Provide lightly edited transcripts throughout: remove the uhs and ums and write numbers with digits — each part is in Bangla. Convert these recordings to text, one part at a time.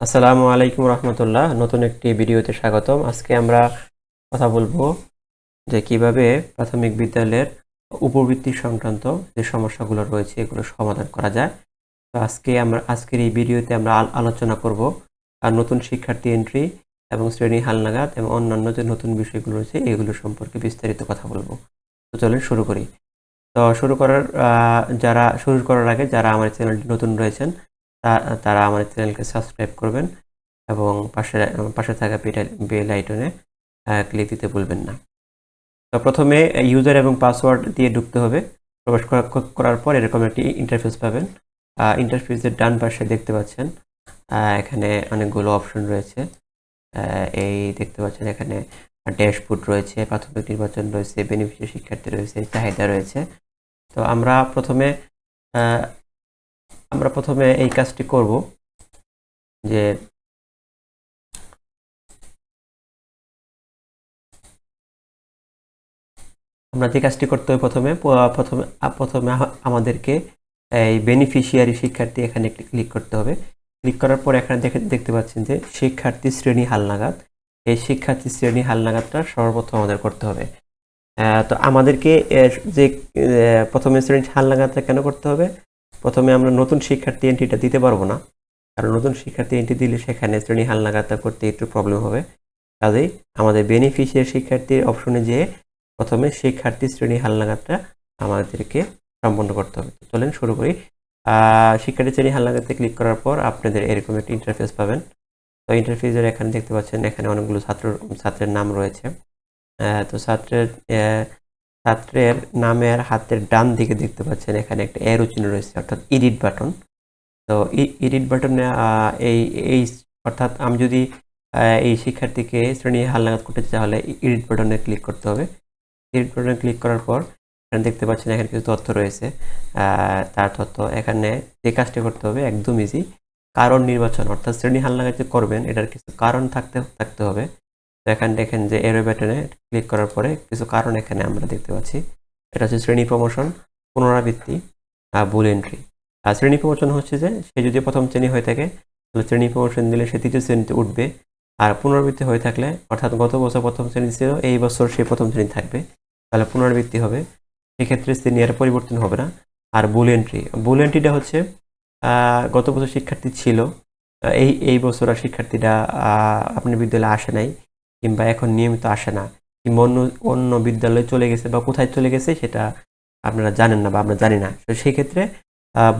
আসসালামু আলাইকুম রহমতুল্লাহ। নতুন একটি ভিডিওতে স্বাগতম। আজকে আমরা কথা বলবো যে কিভাবে প্রাথমিক বিদ্যালয়ের উপবৃত্তি সংক্রান্ত যে সমস্যাগুলো রয়েছে এগুলো সমাধান করা যায়। তো আজকের এই ভিডিওতে আমরা আলোচনা করব আর নতুন শিক্ষার্থী এন্ট্রি এবং শ্রেণী হালনাগাদ এবং অন্যান্য যে নতুন বিষয়গুলো রয়েছে এগুলো সম্পর্কে বিস্তারিত কথা বলবো। তো চলেন শুরু করি। তো শুরু করার আগে যারা আমার চ্যানেলটি নতুন রয়েছেন তারা আমার চ্যানেলকে সাবস্ক্রাইব করবেন এবং পাশে থাকা বেল আইকনে ক্লিক দিতে ভুলবেন না। তো প্রথমে ইউজার এবং পাসওয়ার্ড দিয়ে ঢুকতে হবে। প্রবেশ করার পর এরকম একটি ইন্টারফেস পাবেন। ইন্টারফেসের ডান পাশে দেখতে পাচ্ছেন এখানে অনেকগুলো অপশন রয়েছে। এই দেখতে পাচ্ছেন এখানে ড্যাশবোর্ড রয়েছে, প্রাথমিক নির্বাচন রয়েছে, বেনিফিশিয়ারি শিক্ষার্থী রয়েছে, চাহিদা রয়েছে। তো আমরা প্রথমে এই কাজটি করব যে আমরা যে কাজটি করতে হবে প্রথমে আমাদেরকে এই বেনিফিশিয়ারি শিক্ষার্থী এখানে ক্লিক করতে হবে। ক্লিক করার পর এখানে দেখতে পাচ্ছেন যে শিক্ষার্থী শ্রেণী হালনাগাদ। এই শিক্ষার্থী শ্রেণী হালনাগাদটা সর্বপ্রথম আমাদের করতে হবে। তো আমাদেরকে যে প্রথমে শ্রেণী হালনাগাদটা কেন করতে হবে? প্রথমে আমরা নতুন শিক্ষার্থী এন্ট্রিটা দিতে পারবো না, কারণ নতুন শিক্ষার্থী এন্ট্রি দিলে সেখানে শ্রেণী হালনাগাদটা করতে একটু প্রবলেম হবে। কাজেই আমাদের বেনিফিশিয়ারি শিক্ষার্থীর অপশনে যেয়ে প্রথমে শিক্ষার্থী শ্রেণী হালনাগাদটা আমাদেরকে সম্পন্ন করতে হবে। চলেন শুরু করি। শিক্ষার্থী শ্রেণী হালনাগাদে ক্লিক করার পর আপনাদের এরকম একটা ইন্টারফেস পাবেন। তো ইন্টারফেসের এখানে দেখতে পাচ্ছেন এখানে অনেকগুলো ছাত্রের নাম রয়েছে। তো ছাত্রের নামের হাতের ডান দিকে দেখতে পাচ্ছেন এখানে একটা অ্যারো চিহ্ন রয়েছে, অর্থাৎ এডিট বাটন। তো এডিট বাটনে এই এই অর্থাৎ আমি যদি এই শিক্ষার্থীকে শ্রেণী হালনাগাদ করতে চাই তাহলে এডিট বাটনে ক্লিক করতে হবে। এডিট বাটনে ক্লিক করার পর এখানে দেখতে পাচ্ছেন এখানে কিছু তথ্য রয়েছে। তার তথ্য এখানে যে কাজটি করতে হবে একদম ইজি, কারণ নির্বাচন, অর্থাৎ শ্রেণী হালনাগাদ যে করবেন এটার কিছু কারণ থাকতে হবে। তো এখানে দেখেন যে এরো বাটনে ক্লিক করার পরে কিছু কারণ এখানে আমরা দেখতে পাচ্ছি। এটা হচ্ছে শ্রেণী প্রমোশন, পুনরাবৃত্তি, ভুল এন্ট্রি। আর শ্রেণী প্রমোশন হচ্ছে যে সে যদি প্রথম শ্রেণী হয়ে থাকে তাহলে শ্রেণী প্রমোশন দিলে সে তৃতীয় শ্রেণীতে উঠবে। আর পুনরাবৃত্তি হয়ে থাকলে অর্থাৎ গত বছর প্রথম শ্রেণী ছিল, এই বছর সে প্রথম শ্রেণী থাকবে, তাহলে পুনরাবৃত্তি হবে। সেক্ষেত্রে শ্রেণী আর পরিবর্তন হবে না। আর ভুল এন্ট্রিটা হচ্ছে গত বছর শিক্ষার্থী ছিল, এই বছর আর শিক্ষার্থীরা আপনার বিদ্যালয়ে আসে নাই কিংবা এখন নিয়মিত আসে না, কিংবা অন্য বিদ্যালয়ে চলে গেছে বা কোথায় চলে গেছে সেটা আপনারা জানেন না বা আমরা জানি না। তো সেই ক্ষেত্রে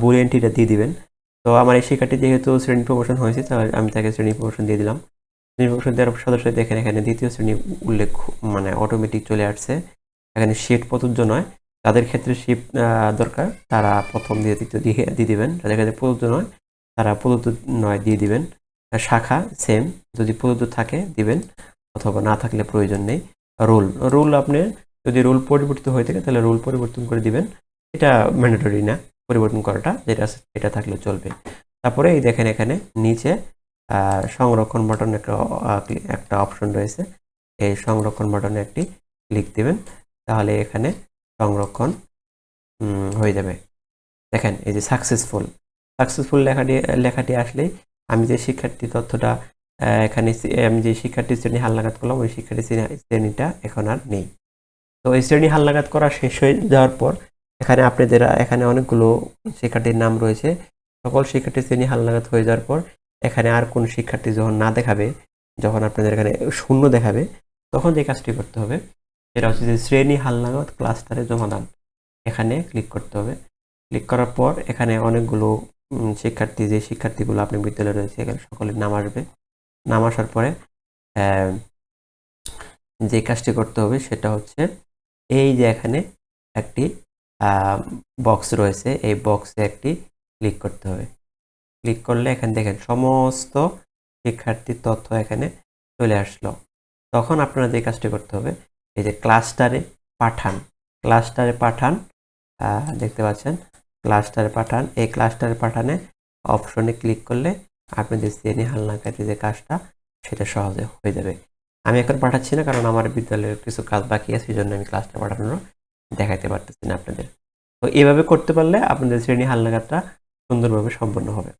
ভুল এন্ট্রিটা দিয়ে দিবেন। তো আমার এই শিক্ষার্থী যেহেতু শ্রেণী প্রমোশন হয়েছে তাহলে আমি তাকে শ্রেণী প্রমোশন দিয়ে দিলাম। শ্রেণী প্রমোশন দেওয়ার সদস্য দেখেন এখানে দ্বিতীয় শ্রেণী উল্লেখ মানে অটোমেটিক চলে আসছে। এখানে শিফট প্রযোজ্য নয়, তাদের ক্ষেত্রে শিফট দরকার তারা প্রথম দিয়ে তৃতীয় দিয়ে দিবেন, তাদের ক্ষেত্রে প্রযোজ্য নয় তারা প্রদত্ত নয় দিয়ে দিবেন। শাখা সেম, যদি প্রদত্ত থাকে দিবেন অথবা না থাকলে প্রয়োজন নেই। রুল আপনি যদি রুল পরিবর্তিত হয়ে থাকে তাহলে রুল পরিবর্তন করে দিবেন, এটা ম্যান্ডেটরি না পরিবর্তন করাটা, যেটা আছে এটা থাকলে চলবে। তারপরে এই দেখেন এখানে নিচে সংরক্ষণ বাটন একটা অপশন রয়েছে। এই সংরক্ষণ বাটনে একটি ক্লিক দিবেন, তাহলে এখানে সংরক্ষণ হয়ে যাবে। দেখেন এই যে সাকসেসফুল লেখাটি আসলেই আমি যে শিক্ষার্থী তথ্যটা এখানে আমি যে শিক্ষার্থী শ্রেণী হালনাগাদ করলাম ওই শিক্ষার্থী শ্রেণীটা এখন আর নেই। তো এই শ্রেণী হালনাগাদ করা শেষ হয়ে যাওয়ার পর এখানে আপনাদের এখানে অনেকগুলো শিক্ষার্থীর নাম রয়েছে। সকল শিক্ষার্থী শ্রেণী হালনাগাদ হয়ে যাওয়ার পর এখানে আর কোন শিক্ষার্থী যখন না দেখাবে, যখন আপনাদের এখানে শূন্য দেখাবে, তখন যে কাজটি করতে হবে সেটা হচ্ছে যে শ্রেণী হালনাগাদ ক্লাস্টারে জমা দান, এখানে ক্লিক করতে হবে। ক্লিক করার পর এখানে অনেকগুলো যে শিক্ষার্থীগুলো আপনার বিদ্যালয়ে রয়েছে এখানে সকলের নাম আসবে। নাম আসার পরে যে কাজটি করতে হবে সেটা হচ্ছে এই যে এখানে একটি বক্স রয়েছে, এই বক্সে একটি ক্লিক করতে হবে। ক্লিক করলে এখানে দেখেন সমস্ত শিক্ষার্থীর তথ্য এখানে চলে আসলো। তখন আপনারা যে কাজটি করতে হবে এই যে ক্লাস্টারে পাঠান দেখতে পাচ্ছেন এই ক্লাস্টারে পাঠানে অপশনে ক্লিক করলে আপনাদের শ্রেণী হালনাগাদের যে কাজটা সেটা সহজে হয়ে যাবে। আমি এখন পাঠাচ্ছি না, কারণ আমার বিদ্যালয়ের কিছু কাজ বাকি আছে, সেই জন্য আমি ক্লাসটা পাঠানোর দেখাতে পারতেছি না আপনাদের। তো এভাবে করতে পারলে আপনাদের শ্রেণী হালনাগাদটা সুন্দরভাবে সম্পন্ন হবে।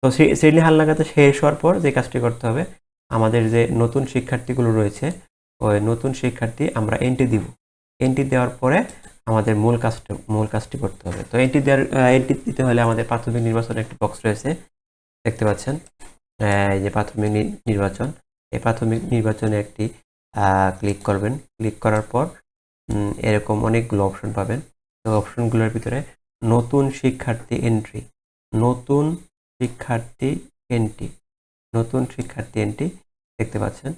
তো শ্রেণী হালনাগাদে শেষ হওয়ার পর যে কাজটি করতে হবে, আমাদের যে নতুন শিক্ষার্থীগুলো রয়েছে ওই নতুন শিক্ষার্থী আমরা এন্ট্রি দিব। এন্ট্রি দেওয়ার পরে আমাদের মূল কাজটি করতে হবে। তো এন্ট্রি দিতে হলে আমাদের প্রাথমিক নির্বাচনের একটি বক্স রয়েছে, দেখতে পাচ্ছেন এই যে প্রাথমিক নির্বাচন। এই প্রাথমিক নির্বাচনে একটি ক্লিক করবেন। ক্লিক করার পর এরকম অনেকগুলো অপশন পাবেন। তো অপশনগুলোর ভিতরে নতুন শিক্ষার্থী এন্ট্রি, নতুন শিক্ষার্থী এন্ট্রি, নতুন শিক্ষার্থী এন্ট্রি দেখতে পাচ্ছেন।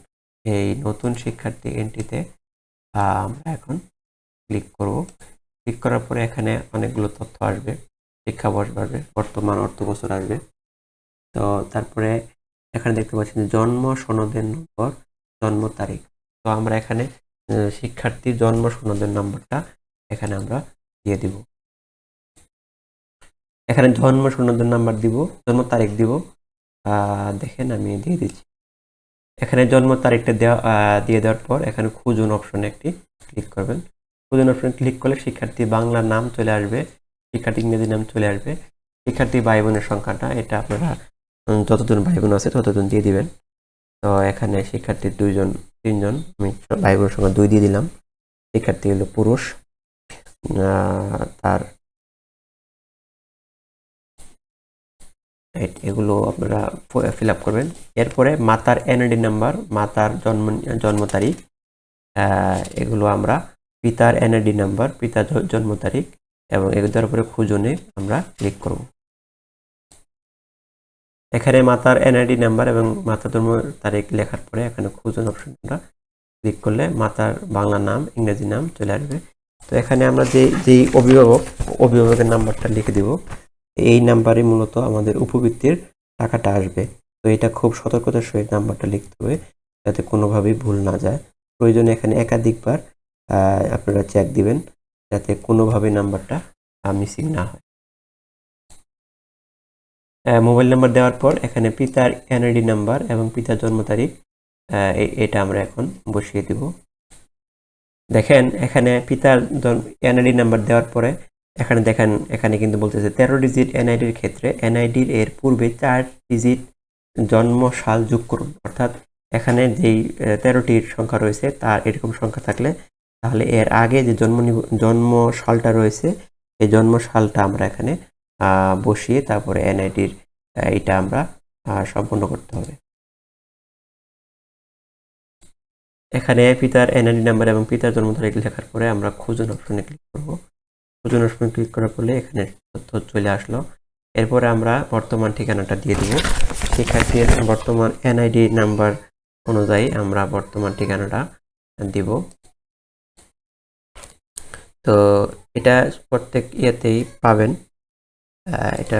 এই নতুন শিক্ষার্থী এন্ট্রিতে আমরা এখন ক্লিক করব। ক্লিক করার পরে এখানে অনেকগুলো তথ্য আসবে, শিক্ষাবর্ষ আসবে, বর্তমান অর্থবছর আসবে। তো তারপরে এখানে দেখতে পাচ্ছেন যে জন্ম সনদের নম্বর, জন্ম তারিখ। তো আমরা এখানে শিক্ষার্থীর জন্ম সনদের নম্বরটা এখানে আমরা দিয়ে দিব। এখানে জন্ম সনদের নাম্বার দিব, জন্ম তারিখ দিব। দেখেন আমি দিয়ে দিচ্ছি। এখানে জন্ম তারিখটা দিয়ে দেওয়ার পর এখানে খুঁজুন অপশনে একটি ক্লিক করবেন। খুঁজুন অপশনে ক্লিক করলে শিক্ষার্থী বাংলা নাম চলে আসবে, শিক্ষার্থী ইংরেজি নাম চলে আসবে। শিক্ষার্থী ভাই বোনের সংখ্যাটা এটা আপনারা যতজন ভাই বোন আছে ততজন দিয়ে দিবেন। তো এখানে শিক্ষার্থী 2 জন 3 জন, আমি ভাই বোনের সংখ্যা 2 দিয়ে দিলাম। শিক্ষার্থী হলো পুরুষ, তার এগুলো আপনারা ফিল আপ করবেন। এরপরে মাতার এনআইডি নাম্বার, মাতার জন্ম তারিখ, এগুলো আমরা পিতার এনআইডি নাম্বার, পিতার জন্ম তারিখ এবং এগুলোর উপরে খুঁজনে আমরা ক্লিক করব। এখানে মাতার এনআইডি নাম্বার এবং মাতার জন্ম তারিখ লেখার পরে এখানে খুঁজুন অপশনটা ক্লিক করলে মাতার বাংলা নাম ইংরেজি নাম চলে আসবে। তো এখানে আমরা যেই অভিভাবকের নাম্বারটা লিখে দিব, এই নাম্বারে মূলত আমাদের উপবৃত্তির টাকাটা আসবে। তো এটা খুব সতর্কতার সহিত নাম্বারটা লিখতে হবে যাতে কোনোভাবেই ভুল না যায়। প্রয়োজনে এখানে একাধিকবার আপনারা চেক দিবেন যাতে কোনোভাবেই নাম্বারটা মিসিং না হয়। মোবাইল নাম্বার দেওয়ার পর এখানে পিতার এনআইডি নাম্বার এবং পিতার জন্ম তারিখ এটা আমরা এখন বসিয়ে দিব। দেখেন এখানে পিতার এনআইডি নাম্বার দেওয়ার পরে এখানে দেখেন এখানে কিন্তু বলতেছে 13 ডিজিট এনআইডির ক্ষেত্রে এনআইডির এর পূর্বে 4 ডিজিট জন্ম সাল যোগ করুন। অর্থাৎ এখানে যেই 13টির সংখ্যা রয়েছে তার এরকম সংখ্যা থাকলে তাহলে এর আগে যে জন্ম সালটা রয়েছে এই জন্ম সালটা আমরা এখানে বসিয়ে তারপরে এনআইডির এটা আমরা সম্পন্ন করতে হবে। এখানে পিতার এনআইডি নাম্বার এবং পিতার জন্ম তারিখ লেখার পরে আমরা খুঁজুন অপশনে ক্লিক করব। খুঁজুন অপশনে ক্লিক করার পরে এখানে তথ্য চলে আসলো। এরপরে আমরা বর্তমান ঠিকানাটা দিয়ে দেব। শিক্ষার্থীর বর্তমান এনআইডি নাম্বার অনুযায়ী আমরা বর্তমান ঠিকানাটা দিব। তো এটা প্রত্যেক ইয়েতেই পাবেন, এটা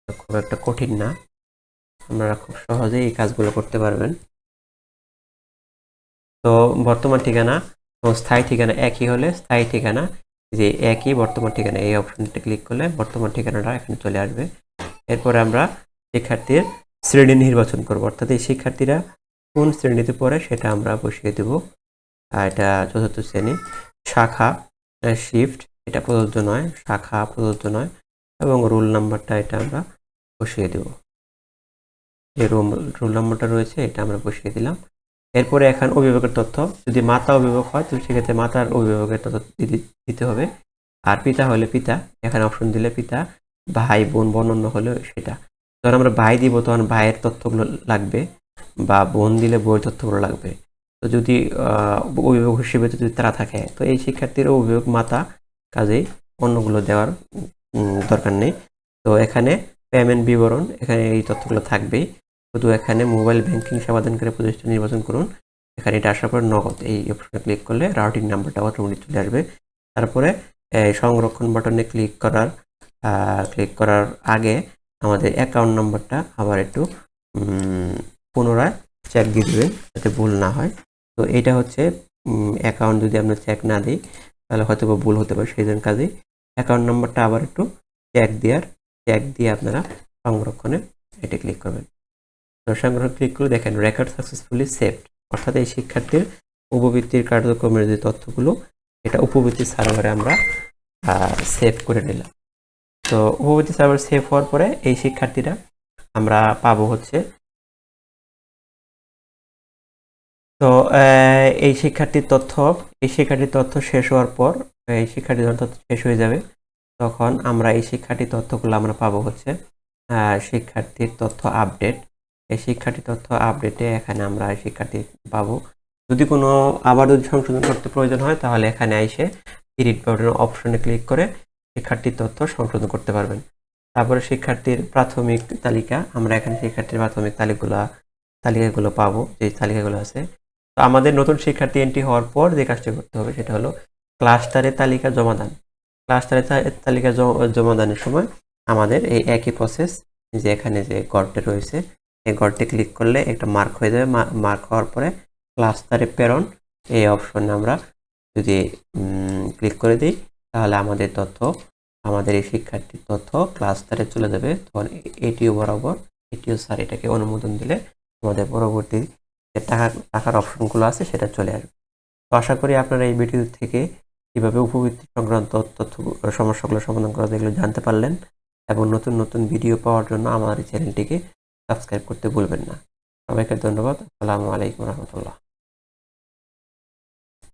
খুব একটা কঠিন না, আপনারা খুব সহজেই এই কাজগুলো করতে পারবেন। তো বর্তমান ঠিকানা ও স্থায়ী ঠিকানা একই হলে স্থায়ী ঠিকানা যে একই বর্তমান ঠিকানা এই অপশনটা ক্লিক করলে বর্তমান ঠিকানাটা এখানে চলে আসবে। এরপর আমরা শিক্ষার্থীর শ্রেণী নির্বাচন করব, অর্থাৎ এই শিক্ষার্থীরা কোন শ্রেণীতে পড়ে সেটা আমরা বসিয়ে দেব। এটা চতুর্থ শ্রেণী। শাখা শিফট এটা প্রযোজ্য নয়, শাখা প্রযোজ্য নয় এবং রোল নাম্বারটা এটা আমরা বসিয়ে দেব। যে রোল নাম্বারটা রয়েছে এটা আমরা বসিয়ে দিলাম। এরপরে এখন অভিভাবকের তথ্য, যদি মাতা অভিভাবক হয় তো সেক্ষেত্রে মাতার অভিভাবকের তথ্য দিতে হবে। আর পিতা হলে পিতা, এখানে অপশন দিলে পিতা, ভাই বোন বর্ণন্য হলে সেটা। যখন আমরা ভাই দিব তখন ভাইয়ের তথ্যগুলো লাগবে বা বোন দিলে বইয়ের তথ্যগুলো লাগবে। তো যদি অভিভাবক হিসেবে যদি তারা থাকে তো এই শিক্ষার্থীর অভিভাবক মাতা, কাজেই অন্যগুলো দেওয়ার দরকার নেই। তো এখানে পেমেন্ট বিবরণ, এখানে এই তথ্যগুলো থাকবেই। শুধু এখানে মোবাইল ব্যাংকিং সেবাদানকারী প্রতিষ্ঠান নির্বাচন করুন। এখানে এটা আসার পর নগদ এই অপশনে ক্লিক করলে রাউটিং নাম্বারটা অটোমেটিক চলে আসবে। তারপরে সংরক্ষণ বাটনে ক্লিক করার আগে আমাদের অ্যাকাউন্ট নাম্বারটা আবার একটু পুনরায় চেক দিয়ে দেবেন যাতে ভুল না হয়। তো এটা হচ্ছে অ্যাকাউন্ট যদি আমরা চেক না দিই তাহলে হয়তো বা ভুল হতে পারে, সেই জন্য কাজেই অ্যাকাউন্ট নাম্বারটা আবার একটু চেক দিয়ে আপনারা সংরক্ষণে এটা ক্লিক করবেন। তো সংরক্ষণ ক্লিক করে দেখেন রেকর্ড সাকসেসফুলি সেভড, অর্থাৎ এই শিক্ষার্থীর উপবৃত্তির কার্যক্রমের যে তথ্যগুলো এটা উপবৃত্তি সার্ভারে আমরা সেভ করে নিলাম। তো উপবৃত্তি সার্ভার সেভ হওয়ার পরে এই শিক্ষার্থীরা আমরা পাবো হচ্ছে। তো এই শিক্ষার্থীর তথ্য শেষ হওয়ার পর, এই শিক্ষার্থীর তথ্য শেষ হয়ে যাবে, তখন আমরা এই শিক্ষার্থীর তথ্যগুলো আমরা পাবো হচ্ছে শিক্ষার্থীর তথ্য আপডেট। এই শিক্ষার্থী তথ্য আপডেটে এখানে আমরা শিক্ষার্থী পাবো। যদি কোনো আবার যদি সংশোধন করতে প্রয়োজন হয় তাহলে এখানে এসে এডিট বাটনের অপশনে ক্লিক করে শিক্ষার্থীর তথ্য সংশোধন করতে পারবেন। তারপরে শিক্ষার্থীর প্রাথমিক তালিকা, আমরা এখানে শিক্ষার্থীর প্রাথমিক তালিকাগুলো পাবো, যে তালিকাগুলো আছে। তো আমাদের নতুন শিক্ষার্থী এন্ট্রি হওয়ার পর যে কাজটি করতে হবে সেটা হলো ক্লাস্টারের তালিকা জমা দান। ক্লাস্টারের তালিকা জমা দানের সময় আমাদের এই একই প্রসেস, যে এখানে যে গড়টি রয়েছে এই গড়টি ক্লিক করলে একটা মার্ক হয়ে যাবে। মার্ক হওয়ার পরে ক্লাস্টারে প্রেরণ এই অপশনে আমরা যদি ক্লিক করে দিই তাহলে আমাদের এই শিক্ষার্থীর তথ্য ক্লাস্টারে চলে যাবে। তখন এটিও বরাবর স্যার এটাকে অনুমোদন দিলে আমাদের পরবর্তী যে টাকার অপশনগুলো আছে সেটা চলে আসবে। তো আশা করি আপনারা এই ভিডিও থেকে কিভাবে উপবৃত্তি সংক্রান্ত সমস্যাগুলো সমাধান করা যায় এগুলো জানতে পারলেন, এবং নতুন নতুন ভিডিও পাওয়ার জন্য আমার এই চ্যানেলটিকে সাবস্ক্রাইব করতে ভুলবেন না। সবাইকে ধন্যবাদ। আসসালামু আলাইকুম রহমতুল্লাহ।